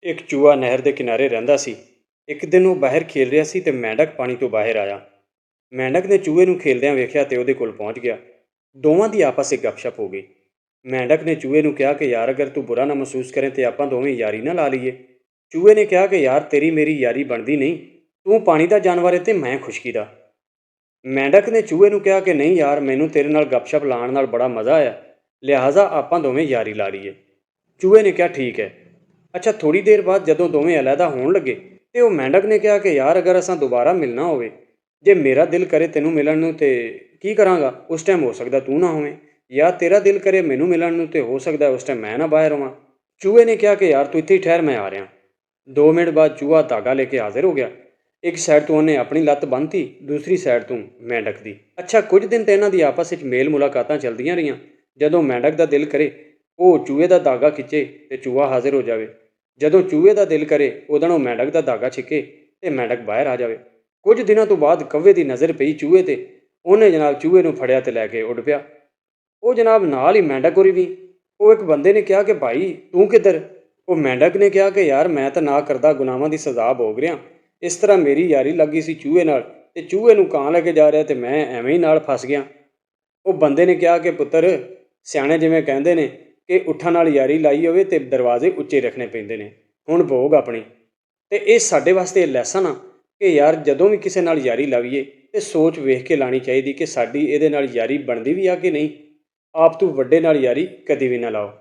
ਇੱਕ ਚੂਹਾ ਨਹਿਰ ਦੇ ਕਿਨਾਰੇ ਰਹਿੰਦਾ ਸੀ। ਇੱਕ ਦਿਨ ਉਹ ਬਾਹਰ ਖੇਲ ਰਿਹਾ ਸੀ ਤੇ ਮੈਂਢਕ ਪਾਣੀ ਤੋਂ ਬਾਹਰ ਆਇਆ। ਮੈਂਢਕ ਨੇ ਚੂਹੇ ਨੂੰ ਖੇਲਦਿਆਂ ਵੇਖਿਆ ਤੇ ਉਹਦੇ ਕੋਲ ਪਹੁੰਚ ਗਿਆ। ਦੋਵਾਂ ਦੀ ਆਪਸ ਵਿੱਚ ਗੱਪਸ਼ਪ ਹੋ ਗਈ। ਮੈਂਢਕ ਨੇ ਚੂਹੇ ਨੂੰ ਕਿਹਾ ਕਿ ਯਾਰ ਅਗਰ ਤੂੰ ਬੁਰਾ ਨਾ ਮਹਿਸੂਸ ਕਰੇ ਤੇ ਆਪਾਂ ਦੋਵੇਂ ਯਾਰੀ ਨਾ ਲਾ ਲਈਏ। ਚੂਹੇ ਨੇ ਕਿਹਾ ਕਿ ਯਾਰ ਤੇਰੀ ਮੇਰੀ ਯਾਰੀ ਬਣਦੀ ਨਹੀਂ, ਤੂੰ ਪਾਣੀ ਦਾ ਜਾਨਵਰ ਹੈ ਤੇ ਮੈਂ ਖੁਸ਼ਕੀ ਦਾ। ਮੈਂਢਕ ਨੇ ਚੂਹੇ ਨੂੰ ਕਿਹਾ ਕਿ ਨਹੀਂ ਯਾਰ, ਮੈਨੂੰ ਤੇਰੇ ਨਾਲ ਗੱਪਸ਼ਪ ਲਾਉਣ ਨਾਲ ਬੜਾ ਮਜ਼ਾ ਆਇਆ, ਲਿਹਾਜ਼ਾ ਆਪਾਂ ਦੋਵੇਂ ਯਾਰੀ ਲਾ ਲਈਏ। ਚੂਹੇ ਨੇ ਕਿਹਾ ਠੀਕ ਹੈ। ਅੱਛਾ, ਥੋੜ੍ਹੀ ਦੇਰ ਬਾਅਦ ਜਦੋਂ ਦੋਵੇਂ ਅਲੱਗਾ ਹੋਣ ਲੱਗੇ ਤੇ ਉਹ ਮੈਂਢਕ ਨੇ ਕਿਹਾ ਕਿ ਯਾਰ ਅਗਰ ਅਸਾਂ ਦੁਬਾਰਾ ਮਿਲਣਾ ਹੋਵੇ, ਜੇ ਮੇਰਾ ਦਿਲ ਕਰੇ ਤੈਨੂੰ ਮਿਲਣ ਨੂੰ ਤੇ ਕੀ ਕਰਾਂਗਾ, ਉਸ ਟਾਈਮ ਹੋ ਸਕਦਾ ਤੂੰ ਨਾ ਹੋਵੇਂ, ਜਾਂ ਤੇਰਾ ਦਿਲ ਕਰੇ ਮੈਨੂੰ ਮਿਲਣ ਨੂੰ ਤੇ ਹੋ ਸਕਦਾ ਉਸ ਟਾਈਮ ਮੈਂ ਨਾ ਬਾਹਰ ਹੋਵਾਂ। ਚੂਹੇ ਨੇ ਕਿਹਾ ਕਿ ਯਾਰ ਤੂੰ ਇੱਥੇ ਹੀ ਠਹਿਰ, ਮੈਂ ਆ ਰਿਹਾ। 2 ਮਿੰਟ ਬਾਅਦ ਚੂਹਾ ਧਾਗਾ ਲੈ ਕੇ ਹਾਜ਼ਰ ਹੋ ਗਿਆ। ਇੱਕ ਸਾਈਡ ਤੋਂ ਉਹਨੇ ਆਪਣੀ ਲੱਤ ਬੰਨ੍ਹਤੀ, ਦੂਸਰੀ ਸਾਈਡ ਤੋਂ ਮੈਂਢਕ ਦੀ। ਅੱਛਾ, ਕੁਝ ਦਿਨ ਤਾਂ ਇਹਨਾਂ ਦੀ ਆਪਸ ਵਿੱਚ ਮੇਲ ਮੁਲਾਕਾਤਾਂ ਚੱਲਦੀਆਂ ਰਹੀਆਂ। ਜਦੋਂ ਮੈਂਢਕ ਦਾ ਦਿਲ ਕਰੇ ਉਹ ਚੂਹੇ ਦਾ ਧਾਗਾ ਖਿੱਚੇ ਤੇ ਚੂਹਾ ਹਾਜ਼ਰ ਹੋ ਜਾਵੇ, ਜਦੋਂ ਚੂਹੇ ਦਾ ਦਿਲ ਕਰੇ ਉਦੋਂ ਉਹ ਮੈਂਢਕ ਦਾ ਧਾਗਾ ਛਿੱਕੇ ਤੇ ਮੈਂਢਕ ਬਾਹਰ ਆ ਜਾਵੇ। ਕੁਝ ਦਿਨਾਂ ਤੋਂ ਬਾਅਦ ਕੌਵੇ ਦੀ ਨਜ਼ਰ ਪਈ ਚੂਹੇ ਤੇ, ਉਹਨੇ ਜਨਾਬ ਚੂਹੇ ਨੂੰ ਫੜਿਆ ਤੇ ਲੈ ਕੇ ਉੱਡ ਪਿਆ। ਉਹ ਜਨਾਬ ਨਾਲ ਹੀ ਮੈਂਢਕ ਹੋਰੀ ਵੀ। ਉਹ ਇੱਕ ਬੰਦੇ ਨੇ ਕਿਹਾ ਕਿ ਭਾਈ ਤੂੰ ਕਿੱਧਰ? ਉਹ ਮੈਂਢਕ ਨੇ ਕਿਹਾ ਕਿ ਯਾਰ ਮੈਂ ਤਾਂ ਨਾ ਕਰਦਾ ਗੁਨਾਹਾਂ ਦੀ ਸਜ਼ਾ ਭੋਗ ਰਿਹਾ। ਇਸ ਤਰ੍ਹਾਂ ਮੇਰੀ ਯਾਰੀ ਲੱਗੀ ਸੀ ਚੂਹੇ ਨਾਲ ਤੇ ਚੂਹੇ ਨੂੰ ਕਾਂ ਲੈ ਕੇ ਜਾ ਰਿਹਾ ਤੇ ਮੈਂ ਐਵੇਂ ਹੀ ਨਾਲ ਫਸ ਗਿਆ। ਉਹ ਬੰਦੇ ਨੇ ਕਿਹਾ ਕਿ ਪੁੱਤਰ, ਸਿਆਣੇ ਜਿਵੇਂ ਕਹਿੰਦੇ ਨੇ ਕਿ ਊਠਾਂ ਨਾਲ ਯਾਰੀ ਲਾਈ ਹੋਵੇ ਤੇ ਦਰਵਾਜ਼ੇ ਉੱਚੇ ਰੱਖਣੇ ਪੈਂਦੇ ਨੇ। ਹੁਣ ਭੋਗ ਆਪਣੀ। ਤੇ ਇਹ ਸਾਡੇ ਵਾਸਤੇ ਇਹ ਲੈਸਨ ਆ ਕਿ ਯਾਰ ਜਦੋਂ ਵੀ ਕਿਸੇ ਨਾਲ ਯਾਰੀ ਲਾਈਏ ਤੇ ਸੋਚ ਵੇਖ ਕੇ ਲਾਣੀ ਚਾਹੀਦੀ ਕਿ ਸਾਡੀ ਇਹਦੇ ਨਾਲ ਯਾਰੀ ਬਣਦੀ ਵੀ ਆ ਕਿ ਨਹੀਂ। ਆਪ ਤੋਂ ਵੱਡੇ ਨਾਲ ਯਾਰੀ ਕਦੀ ਵੀ ਨਾ ਲਾਓ।